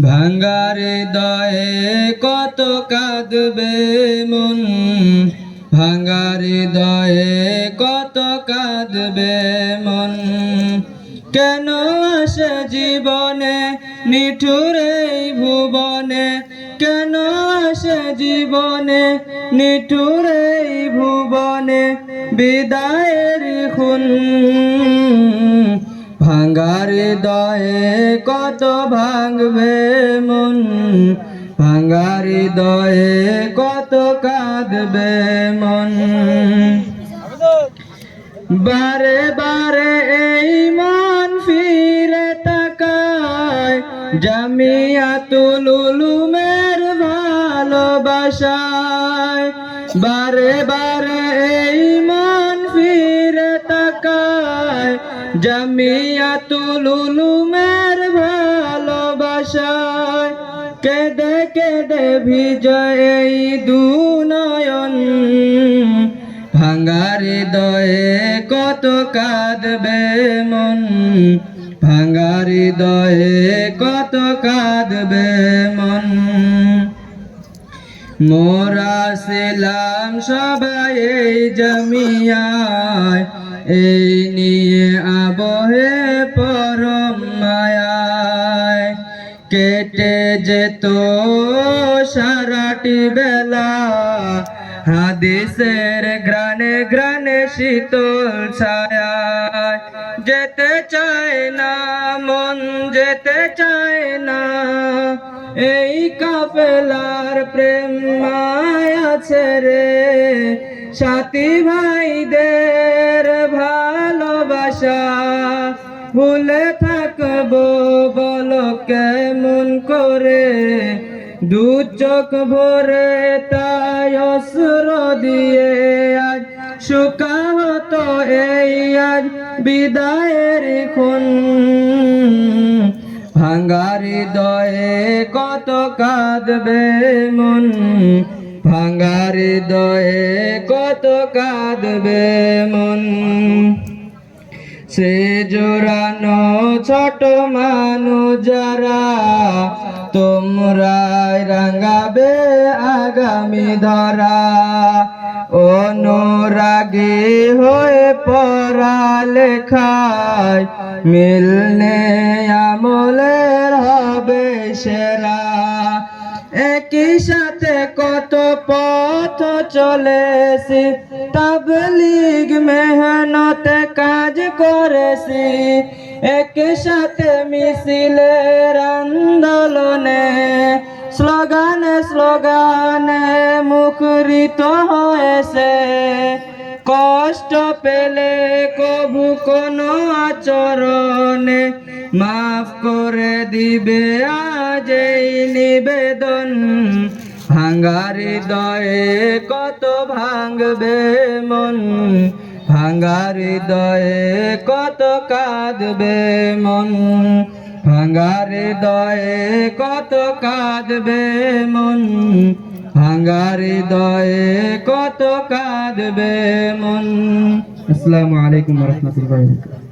ভাঙ্গার হৃদয়ে কত কাঁদবে মন, ভাঙ্গার হৃদয়ে কত কাঁদবে মন। কেন আসে জীবনে নিঠুর এই ভুবনে, কেন আসে জীবনে নিঠুর এই ভুবনে বিদায়ের খুন। ভাঙ্গার হৃদয়ে কত ভাঙবে মন, ভাঙ্গার হৃদয়ে কত কাঁদবে মন। বারে বারে এই মন ফিরে তাকায় জামিয়াতুল উলুমের ভালোবাসায়। বারে বারে এই মন ফিরে তাকায় জামিয়াতুল উলুমের ভালোবাসায়। কেঁদে কেঁদে ভিজয় এই দুনয়ন, ভাঙ্গার হৃদয়ে কত কাঁদবে মন, ভাঙ্গার হৃদয়ে কত কাঁদবে মন। মোরা ছিলাম সবাই এই জামিয়ায়, এই নিয়ে আবহে পরম মায়ায়। কেটে যেত সারাটি বেলা হাদিসের গ্রানে গ্রানে শীতল ছায়ায়। যেতে চায় না মন, যেতে চায় না এই কাফেলার প্রেম মায়া ছেড়ে। সাথী ভাইদের ভালোবাসা ভুলে থাকবো বলো কেমন করে। দু চোখ ভরে তাই অশ্র দিয়ে আজ শুকাহত এই আজ বিদায়ের খুন। ভাঙ্গার হৃদয়ে কত কাঁদবে মন, ভাঙ্গার হৃদয়ে কত কাঁদবে মন। সে জোরানো ছোট মানুষ যারা তোমরাই রাঙাবে আগামী ধরা। অনুরাগী হয়ে পড়ালেখায় মিলনে আমলের হবে সেরা। একই সাথে কত পথ চলেছি, তাবলীগ মেহনতে কাজ করেছি। একই সাথে মিছিলের আন্দোলনে স্লোগানে স্লোগানে মুখরিত হয়েছে। কষ্ট পেলে কবু কোনো আচরণে মাফ করে দিবে আজ এই নিবেদন। ভাঙ্গার হৃদয়ে কত ভাঙবে মন, ভাঙ্গার হৃদয়ে কত কাঁদবে মন, ভাঙ্গার হৃদয়ে কত কাঁদবে মন, ভাঙ্গার হৃদয়ে কত কাঁদবে মন। আসসালামু আলাইকুম ওয়া রাহমাতুল্লাহি ওয়া বারাকাতুহু।